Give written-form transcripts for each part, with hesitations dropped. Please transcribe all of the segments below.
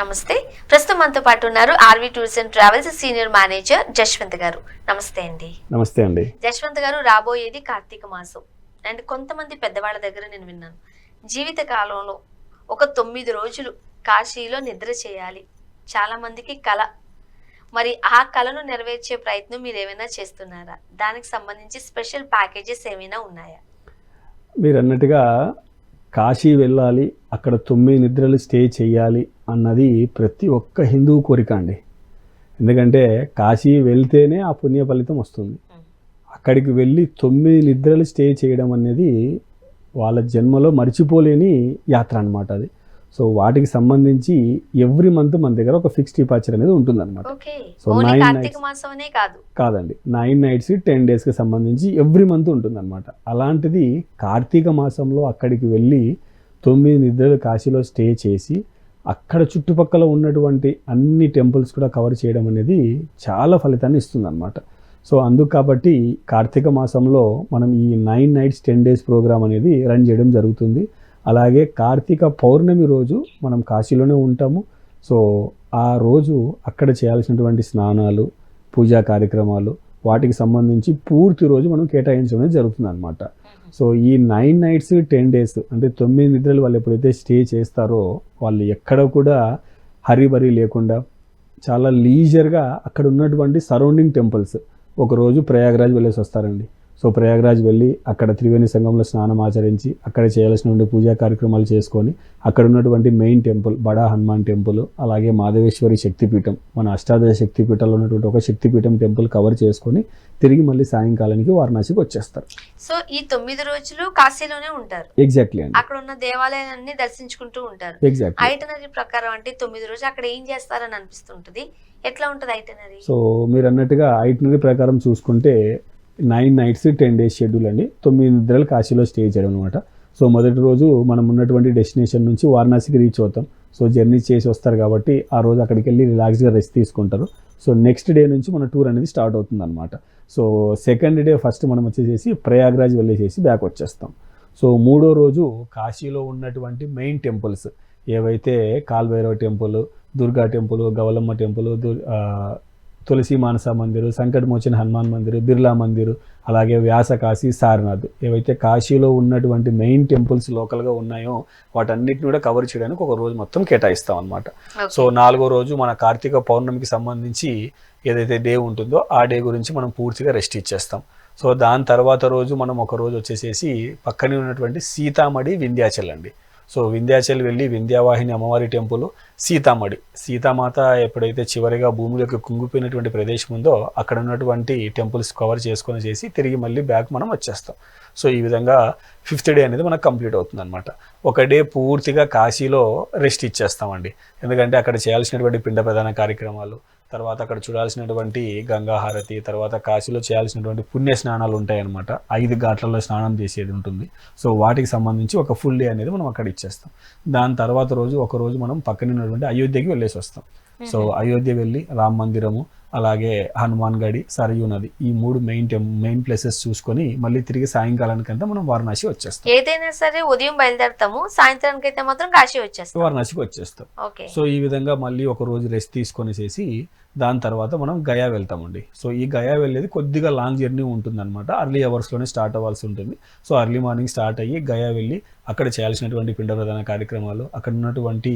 నమస్తే. ప్రస్తుతం మనతో పాటు ఉన్నారు RV tours and travels senior manager Jashwant గారు. నమస్తే అండి. నమస్తే అండి. జశ్వంత్ గారు, రాబోయేది కార్తీక మాసం అండ్ కొంతమంది పెద్దవాళ్ళ దగ్గర నేను విన్నాను, జీవిత కాలంలో ఒక 9 రోజులు కాశీలో నిద్ర చేయాలి, చాలా మందికి కళ. మరి ఆ కళను నెరవేర్చే ప్రయత్నం మీరు ఏమైనా చేస్తున్నారా? దానికి సంబంధించి స్పెషల్ ప్యాకేజెస్ ఏమైనా ఉన్నాయా? మీరు అన్నట్టుగా కాశీ వెళ్ళాలి, అక్కడ 9 నిద్రలు స్టే చేయాలి అన్నది ప్రతి ఒక్క హిందువు కోరిక అండి. ఎందుకంటే కాశీ వెళ్తేనే ఆ పుణ్య ఫలితం వస్తుంది. అక్కడికి వెళ్ళి 9 నిద్రలు స్టే చేయడం అనేది వాళ్ళ జన్మలో మర్చిపోలేని యాత్ర అనమాట అది. సో వాటికి సంబంధించి ఎవ్రీ మంత్ మన దగ్గర ఒక ఫిక్స్డ్ డిపార్చర్ అనేది ఉంటుందన్నమాట. సో 9 nights కాదండి, 9 nights 10 daysకి సంబంధించి ఎవ్రీ మంత్ ఉంటుందన్నమాట. అలాంటిది కార్తీక మాసంలో అక్కడికి వెళ్ళి 9 నిద్రలు కాశీలో స్టే చేసి అక్కడ చుట్టుపక్కల ఉన్నటువంటి అన్ని టెంపుల్స్ కూడా కవర్ చేయడం అనేది చాలా ఫలితాన్ని ఇస్తుందన్నమాట. సో అందుకు కాబట్టి కార్తీక మాసంలో మనం ఈ 9 nights 10 days ప్రోగ్రామ్ అనేది రన్ చేయడం జరుగుతుంది. అలాగే కార్తీక పౌర్ణమి రోజు మనం కాశీలోనే ఉంటాము. సో ఆ రోజు అక్కడ చేయాల్సినటువంటి స్నానాలు, పూజా కార్యక్రమాలు, వాటికి సంబంధించి పూర్తి రోజు మనం కేటాయించడం జరుగుతుంది అనమాట. సో ఈ 9 nights 10 days అంటే 9 నిద్రలు వాళ్ళు ఎప్పుడైతే స్టే చేస్తారో వాళ్ళు ఎక్కడ కూడా హరిబరి లేకుండా చాలా లీజర్గా అక్కడ ఉన్నటువంటి సరౌండింగ్ టెంపుల్స్, ఒకరోజు ప్రయాగరాజ్ వెళ్ళేసి వస్తారండి. సో ప్రయాగరాజ్ వెళ్ళి అక్కడ త్రివేణి సంగంలో స్నానం ఆచరించి అక్కడ చేయాల్సినటువంటి పూజా కార్యక్రమాలు చేసుకొని అక్కడ ఉన్నటువంటి మెయిన్ టెంపుల్ బడా హనుమాన్ టెంపుల్, అలాగే మాధవేశ్వరి శక్తిపీఠం, మన అష్టాదశ శక్తిపీఠాల్లో ఉన్నటువంటి ఒక శక్తిపీఠం టెంపుల్ కవర్ చేసుకొని తిరిగి మళ్ళీ సాయంకాలానికి వారణాసికి వచ్చేస్తారు. సో ఈ 9 రోజులు కాశీలోనే ఉంటారు. ఎగ్జాక్ట్లీ అండి. అక్కడ ఉన్న దేవాలయాన్ని దర్శించుకుంటూ ఉంటారు. ఎగ్జాక్ట్లీ. ఐటనరీ ప్రకారం అంటే 9 రోజులు అక్కడ ఏం చేస్తారని అనిపిస్తుంటది, ఎట్లా ఉంటది ఐటనరీ? సో మీరు అన్నట్టుగా ఐటనరీ ప్రకారం చూసుకుంటే 9 nights 10 days షెడ్యూల్ అండి. 9 నిద్రలు కాశీలో స్టే చేయడం అనమాట. సో మొదటి రోజు మనం ఉన్నటువంటి డెస్టినేషన్ నుంచి వారణాసికి రీచ్ అవుతాం. సో జర్నీ చేసి వస్తారు కాబట్టి ఆ రోజు అక్కడికి వెళ్ళి రిలాక్స్గా రెస్ట్ తీసుకుంటారు. సో నెక్స్ట్ డే నుంచి మన టూర్ అనేది స్టార్ట్ అవుతుంది అనమాట. సో సెకండ్ డే ఫస్ట్ మనం వచ్చేసి ప్రయాగ్రాజ్ వెళ్ళేసేసి బ్యాక్ వచ్చేస్తాం. సో మూడో రోజు కాశీలో ఉన్నటువంటి మెయిన్ టెంపుల్స్ ఏవైతే కాల్భైరవ టెంపుల్, దుర్గా టెంపుల్, గవలమ్మ టెంపుల్, తులసి మానస మందిరు, సంకటమోచన హనుమాన్ మందిరు, బిర్లా మందిరు, అలాగే వ్యాసకాశి, సారనాథ్, ఏవైతే కాశీలో ఉన్నటువంటి మెయిన్ టెంపుల్స్ లోకల్గా ఉన్నాయో వాటన్నిటిని కూడా కవర్ చేయడానికి ఒక రోజు మొత్తం కేటాయిస్తాం అనమాట. సో 4వ రోజు మన కార్తీక పౌర్ణమికి సంబంధించి ఏదైతే డే ఉంటుందో ఆ డే గురించి మనం పూర్తిగా రెస్ట్ ఇచ్చేస్తాం. సో దాని తర్వాత రోజు మనం ఒక రోజు వచ్చేసేసి పక్కనే ఉన్నటువంటి సీతామఢి, వింధ్యాచల్ అండి. సో వింధ్యాచల్ వెళ్ళి వింధ్యావాహిని అమ్మవారి టెంపుల్, సీతామఢి, సీతామాత ఎప్పుడైతే చివరిగా భూమిలోకి కుంగిపోయినటువంటి ప్రదేశం ఉందో అక్కడ ఉన్నటువంటి టెంపుల్స్ కవర్ చేసుకొని చేసి తిరిగి మళ్ళీ బ్యాక్ మనం వచ్చేస్తాం. సో ఈ విధంగా 5th డే అనేది మనకు కంప్లీట్ అవుతుంది అనమాట. ఒక డే పూర్తిగా కాశీలో రెస్ట్ ఇచ్చేస్తామండి. ఎందుకంటే అక్కడ చేయాల్సినటువంటి పిండ ప్రధాన కార్యక్రమాలు, తర్వాత అక్కడ చూడాల్సినటువంటి గంగా హారతి, తర్వాత కాశీలో చేయాల్సినటువంటి పుణ్య స్నానాలు ఉంటాయన్నమాట. 5 ఘాట్లలో స్నానం చేసేది ఉంటుంది. సో వాటికి సంబంధించి ఒక ఫుల్ డే అనేది మనం అక్కడ ఇచ్చేస్తాం. దాని తర్వాత రోజు ఒక రోజు మనం పక్కన ఉన్నటువంటి అయోధ్యకి వెళ్ళేసి వస్తాం. సో అయోధ్య వెళ్ళి రామ మందిరము, అలాగే హనుమాన్ గడి, సరయూ నది, ఈ 3 మెయిన్ ప్లేసెస్ చూసుకొని మళ్ళీ తిరిగి సాయంకాలానికంతా మనం వారణాసి వచ్చేస్తాం. ఏదైనా సరే ఉదయం బయలుదేరుతాము, సాయంత్రానికి అయితే మాత్రం కాశీ వచ్చేస్తాం, వారణాసికి వచ్చేస్తాం. సో ఈ విధంగా మళ్ళీ ఒక రోజు రెస్ట్ తీసుకొనేసేసి దాని తర్వాత మనం గయా వెళ్తామండి. సో ఈ గయా వెళ్ళేది కొద్దిగా లాంగ్ జర్నీ ఉంటుంది అనమాట. అర్లీ అవర్స్లోనే స్టార్ట్ అవ్వాల్సి ఉంటుంది. సో అర్లీ మార్నింగ్ స్టార్ట్ అయ్యి గయా వెళ్ళి అక్కడ చేయాల్సినటువంటి పిండ ప్రధాన కార్యక్రమాలు, అక్కడ ఉన్నటువంటి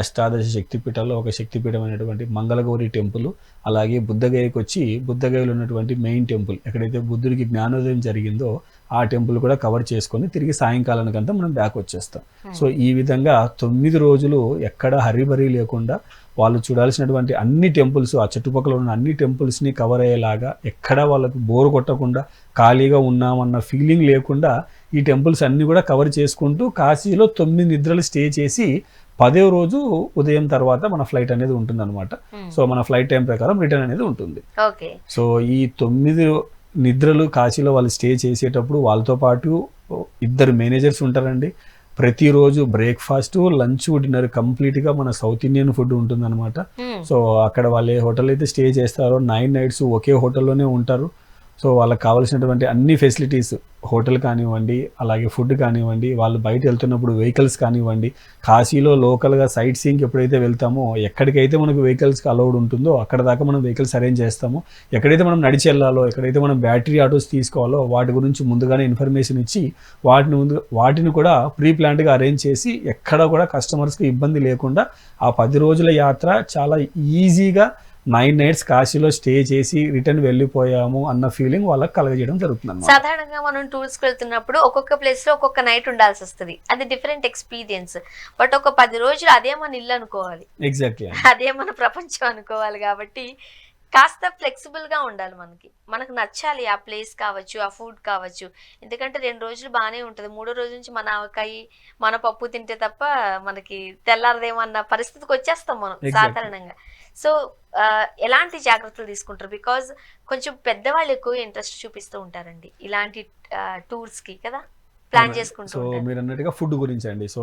అష్టాదశ శక్తిపీఠాల్లో ఒక శక్తిపీఠమైనటువంటి మంగళగౌరి టెంపుల్, అలాగే బుద్ధగయకి వచ్చి బుద్ధగయలో ఉన్నటువంటి మెయిన్ టెంపుల్ ఎక్కడైతే బుద్ధుడికి జ్ఞానోదయం జరిగిందో ఆ టెంపుల్ కూడా కవర్ చేసుకొని తిరిగి సాయంకాలానికంతా మనం బ్యాక్ వచ్చేస్తాం. సో ఈ విధంగా 9 రోజులు ఎక్కడ హరిబరి లేకుండా వాళ్ళు చూడాల్సినటువంటి అన్ని టెంపుల్స్, ఆ చుట్టుపక్కల ఉన్న అన్ని టెంపుల్స్ని కవర్ అయ్యేలాగా, ఎక్కడా వాళ్ళకు బోరు కొట్టకుండా ఖాళీగా ఉన్నామన్న ఫీలింగ్ లేకుండా ఈ టెంపుల్స్ అన్నీ కూడా కవర్ చేసుకుంటూ కాశీలో 9 నిద్రలు స్టే చేసి 10వ రోజు ఉదయం తర్వాత మన ఫ్లైట్ అనేది ఉంటుంది అనమాట. సో మన ఫ్లైట్ టైం ప్రకారం రిటర్న్ అనేది ఉంటుంది. సో ఈ 9 నిద్రలు కాశీలో వాళ్ళు స్టే చేసేటప్పుడు వాళ్ళతో పాటు 2 మేనేజర్స్ ఉంటారండి. ప్రతిరోజు బ్రేక్ఫాస్ట్, లంచ్, డిన్నర్ కంప్లీట్గా మన సౌత్ ఇండియన్ ఫుడ్ ఉంటుందన్నమాట. సో అక్కడ వాళ్ళు ఏ హోటల్ అయితే స్టే చేస్తారో 9 nights ఒకే హోటల్లోనే ఉంటారు. సో వాళ్ళకి కావాల్సినటువంటి అన్ని ఫెసిలిటీస్, హోటల్ కానివ్వండి, అలాగే ఫుడ్ కానివ్వండి, వాళ్ళు బయట వెళ్తున్నప్పుడు వెహికల్స్ కానివ్వండి, కాశీలో లోకల్గా సైట్ సీయింగ్కి ఎప్పుడైతే వెళ్తామో ఎక్కడికైతే మనకు వెహికల్స్కి అలౌడ్ ఉంటుందో అక్కడ దాకా మనం వెహికల్స్ అరేంజ్ చేస్తాము. ఎక్కడైతే మనం నడిచి వెళ్ళాలో, ఎక్కడైతే మనం బ్యాటరీ ఆటోస్ తీసుకోవాలో వాటి గురించి ముందుగానే ఇన్ఫర్మేషన్ ఇచ్చి వాటిని కూడా ప్రీ ప్లాన్డ్గా అరేంజ్ చేసి ఎక్కడ కూడా కస్టమర్స్కి ఇబ్బంది లేకుండా ఆ 10 రోజుల యాత్ర చాలా ఈజీగా 9 nights కాశీలో స్టే చేసి రిటర్న్ వెళ్ళిపోయాము అన్న ఫీలింగ్ వాళ్ళకి కలగజేయడం జరుగుతుంది అన్నమాట. సాధారణంగా మనం టూర్స్కి వెళ్తున్నప్పుడు ఒక్కొక్క ప్లేస్ లో ఒక్కొక్క నైట్ ఉండాల్సి వస్తుంది, అది డిఫరెంట్ ఎక్స్పీరియన్స్. బట్ ఒక 10 రోజులు అదే మన ఇల్లు అనుకోవాలి, ఎగ్జాక్ట్లీ, అదే మన ప్రపంచం అనుకోవాలి. కాబట్టి కాస్త ఫ్లెక్సిబుల్ గా ఉండాలి, మనకు నచ్చాలి ఆ ప్లేస్ కావచ్చు, ఆ ఫుడ్ కావచ్చు. ఎందుకంటే 2 రోజులు బాగానే ఉంటుంది, 3వ రోజు నుంచి మన ఆవకాయి మన పప్పు తింటే తప్ప మనకి తెల్లారదేమన్న పరిస్థితికి వచ్చేస్తాం మనం సాధారణంగా. సో ఎలాంటి జాగ్రత్తలు తీసుకుంటారు? బికాజ్ కొంచెం పెద్దవాళ్ళు ఎక్కువ ఇంట్రెస్ట్ చూపిస్తూ ఉంటారండి ఇలాంటి టూర్స్ కి కదా, ప్లాన్ చేసుకుంటూ సో ఉంటారు. మీరు అన్నట్టుగా ఫుడ్ గురించి అండి. సో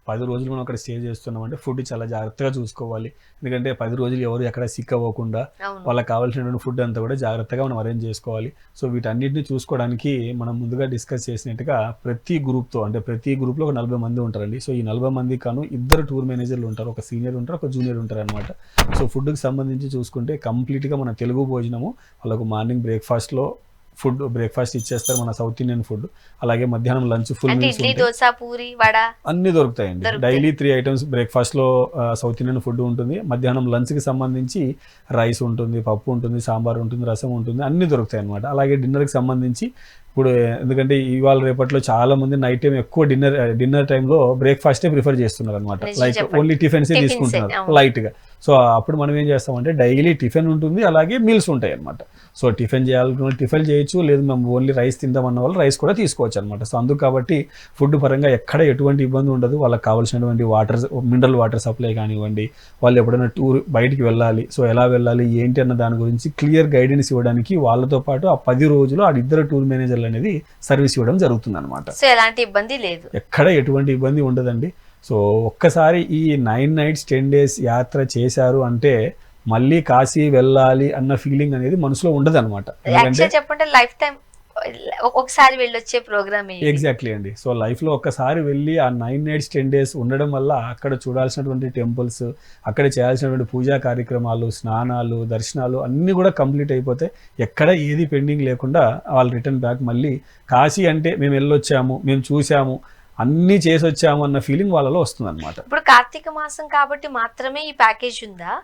10 రోజులు మనం అక్కడ స్టే చేస్తున్నాం అంటే ఫుడ్ చాలా జాగ్రత్తగా చూసుకోవాలి. ఎందుకంటే 10 రోజులు ఎవరు ఎక్కడ సిక్ అవ్వకుండా అవును. వాళ్ళకి కావాల్సినటువంటి ఫుడ్ అంతా కూడా జాగ్రత్తగా మనం అరేంజ్ చేసుకోవాలి. సో వీటన్నిటిని చూసుకోవడానికి మనం ముందుగా డిస్కస్ చేసినట్టుగా ప్రతి గ్రూప్తో, అంటే ప్రతి గ్రూప్లో ఒక 40 మంది ఉంటారండి. సో ఈ 40 మందికి కాను 2 టూర్ మేనేజర్లు ఉంటారు, ఒక సీనియర్ ఉంటారు, ఒక జూనియర్ ఉంటారు అనమాట. సో ఫుడ్కి సంబంధించి చూసుకుంటే కంప్లీట్గా మన తెలుగు భోజనము, వాళ్ళకు మార్నింగ్ బ్రేక్ఫాస్ట్లో ఫుడ్ బ్రేక్ఫాస్ట్ ఇచ్చేస్తారు, మన సౌత్ ఇండియన్ ఫుడ్. అలాగే మధ్యాహ్నం లంచ్ ఫుల్ అంటే మీల్స్ ఇడ్లీ, దోశ, పూరి, వడ అన్ని దొరుకుతాయండి. డైలీ 3 items బ్రేక్ఫాస్ట్లో సౌత్ ఇండియన్ ఫుడ్ ఉంటుంది. మధ్యాహ్నం లంచ్కి సంబంధించి రైస్ ఉంటుంది, పప్పు ఉంటుంది, సాంబార్ ఉంటుంది, రసం ఉంటుంది, అన్ని దొరుకుతాయి అనమాట. అలాగే డిన్నర్కి సంబంధించి ఇప్పుడు ఎందుకంటే ఇవాళ రేపట్లో చాలా మంది నైట్ టైం ఎక్కువ డిన్నర్ టైంలో బ్రేక్ఫాస్టే ప్రిఫర్ చేస్తున్నారు అనమాట. లైక్ ఓన్లీ టిఫిన్సే తీసుకుంటున్నారు లైట్గా. సో అప్పుడు మనం ఏం చేస్తామంటే డైలీ టిఫిన్ ఉంటుంది, అలాగే మీల్స్ ఉంటాయి అనమాట. సో టిఫిన్ చేయాలనుకున్న టిఫిన్ చేయొచ్చు, లేదు మేము ఓన్లీ రైస్ తిందామన్న వాళ్ళు రైస్ కూడా తీసుకోవచ్చు అనమాట. సో అందుకు కాబట్టి ఫుడ్ పరంగా ఎక్కడ ఎటువంటి ఇబ్బంది ఉండదు. వాళ్ళకి కావాల్సినటువంటి మినరల్ వాటర్ సప్లై కానివ్వండి, వాళ్ళు ఎప్పుడైనా టూర్ బయటికి వెళ్ళాలి, సో ఎలా వెళ్ళాలి ఏంటి అన్న దాని గురించి క్లియర్ గైడెన్స్ ఇవ్వడానికి వాళ్ళతో పాటు ఆ 10 రోజులు ఆ 2 టూర్ మేనేజర్లు అనేది సర్వీస్ ఇవ్వడం జరుగుతుంది అనమాట. సో ఎలాంటి ఇబ్బంది లేదు, ఎక్కడ ఎటువంటి ఇబ్బంది ఉండదండి. సో ఒక్కసారి ఈ 9 nights 10 days యాత్ర చేశారు అంటే మళ్ళీ కాశీ వెళ్ళాలి అన్న ఫీలింగ్ అనేది మనసులో ఉండదు అనమాట. యాక్చువల్ చెప్పంటే లైఫ్ టైం ఒకసారి వెళ్ళొచ్చే ప్రోగ్రామ్. ఎగ్జాక్ట్లీ అండి. సో లైఫ్లో ఒక్కసారి వెళ్ళి ఆ 9 nights 10 days ఉండడం వల్ల అక్కడ చూడాల్సినటువంటి టెంపుల్స్, అక్కడ చేయాల్సినటువంటి పూజా కార్యక్రమాలు, స్నానాలు, దర్శనాలు అన్నీ కూడా కంప్లీట్ అయిపోతే ఎక్కడ ఏది పెండింగ్ లేకుండా వాళ్ళు రిటర్న్ బ్యాక్ మళ్ళీ కాశీ అంటే మేము వెళ్ళొచ్చాము, మేము చూసాము, అన్నీ చేసి వచ్చాము అన్న ఫీలింగ్ వాళ్ళలో వస్తుంది అనమాట. ఇప్పుడు కార్తీక మాసం కాబట్టి మాత్రమే ఈ ప్యాకేజ్ ఉందా,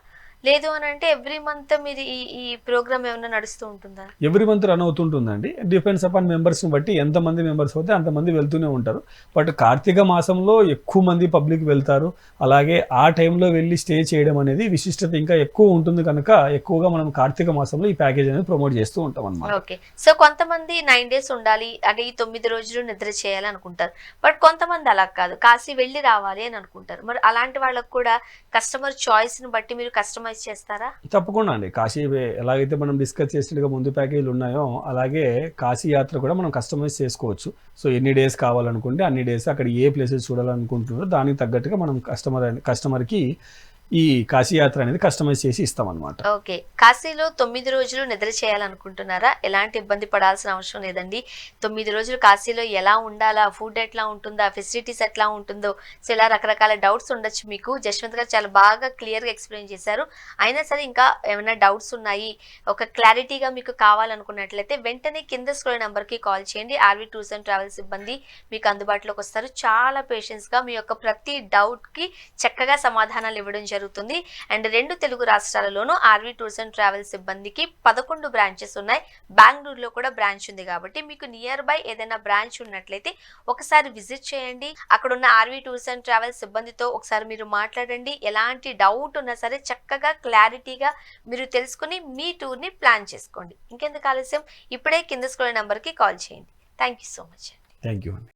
లేదు అని అంటే ఎవ్రీ మంత్ మీరు ఈ ప్రోగ్రామ్ ఏమైనా నడుస్తూ ఉంటుందా? ఎవ్రీ మంత్ రన్ అవుతుంటుందండి. డిపెండ్స్ అపాన్ మెంబర్స్ని బట్టి, ఎంతమంది మెంబర్స్ అయితే అంతమంది వెళ్తూనే ఉంటారు. బట్ కార్తీక మాసంలో ఎక్కువ మంది పబ్లిక్ వెళ్తారు. అలాగే ఆ టైంలో వెళ్ళి స్టే చేయడం అనేది విశిష్టత ఇంకా ఎక్కువ ఉంటుంది కనుక ఎక్కువగా మనం కార్తీక మాసంలో ఈ ప్యాకేజ్ అనేది ప్రమోట్ చేస్తూ ఉంటాం అన్నమాట. ఓకే. సో కొంతమంది 9 days ఉండాలి అంటే ఈ 9 రోజులు నిద్ర చేయాలి అనుకుంటారు. బట్ కొంతమంది అలా కాదు, కాశీ వెళ్ళి రావాలి అని అనుకుంటారు. మరి అలాంటి వాళ్ళకు కూడా కస్టమర్ చాయిస్ని బట్టి మీరు కస్టమైజ్ చేస్తారా? తప్పకుండా అండి. కాశీ ఎలాగైతే మనం డిస్కస్ చేసినట్టుగా ముందు ప్యాకేజీలు ఉన్నాయో అలాగే కాశీ యాత్ర కూడా మనం కస్టమైజ్ చేసుకోవచ్చు. సో ఎన్ని డేస్ కావాలనుకుంటే అన్ని డేస్ అక్కడ ఏ ప్లేసెస్ చూడాలనుకుంటున్నారో దానికి తగ్గట్టుగా మనం కస్టమర్కి ఈ కాశీ యాత్ర అనేది కస్టమైజ్ చేసి ఇస్తాం అనమాట. ఓకే. కాశీలో 9 రోజులు నిద్ర చేయాలనుకుంటున్నారా? ఎలాంటి ఇబ్బంది పడాల్సిన అవసరం లేదండి. 9 రోజులు కాశీలో ఎలా ఉండాలా, ఫుడ్ ఎట్లా ఉంటుందా, ఫెసిలిటీస్ ఎట్లా ఉంటుందో, సో ఇలా రకరకాల డౌట్స్ ఉండొచ్చు మీకు. జశ్వంత్ గారు చాలా బాగా క్లియర్గా ఎక్స్ప్లెయిన్ చేశారు. అయినా సరే ఇంకా ఏమైనా డౌట్స్ ఉన్నాయి, ఒక క్లారిటీగా మీకు కావాలనుకున్నట్లయితే వెంటనే కింద స్క్రోల్ నెంబర్కి కాల్ చేయండి. ఆర్వి టూర్స్ అండ్ ట్రావెల్ సిబ్బంది మీకు అందుబాటులోకి వస్తారు. చాలా పేషెన్స్గా మీ యొక్క ప్రతి డౌట్కి చక్కగా సమాధానాలు ఇవ్వడం జరుగుతుంది. అండ్ 2 తెలుగు రాష్ట్రాలలోనూ ఆర్వి టూర్స్ అండ్ ట్రావెల్ సిబ్బందికి 11 బ్రాంచెస్ ఉన్నాయి. బెంగళూరులో కూడా బ్రాంచ్ ఉంది. కాబట్టి మీకు నియర్ బై ఏదైనా బ్రాంచ్ ఉన్నట్లయితే ఒకసారి విజిట్ చేయండి. అక్కడ ఉన్న ఆర్వి టూర్స్ అండ్ ట్రావెల్ సిబ్బందితో ఒకసారి మీరు మాట్లాడండి. ఎలాంటి డౌట్ ఉన్నా సరే చక్కగా క్లారిటీగా మీరు తెలుసుకుని మీ టూర్ని ప్లాన్ చేసుకోండి. ఇంకెందుకు ఆలస్యం, ఇప్పుడే కింద స్క్రోల్ నెంబర్కి కాల్ చేయండి. Thank you so much. Thank you అండి.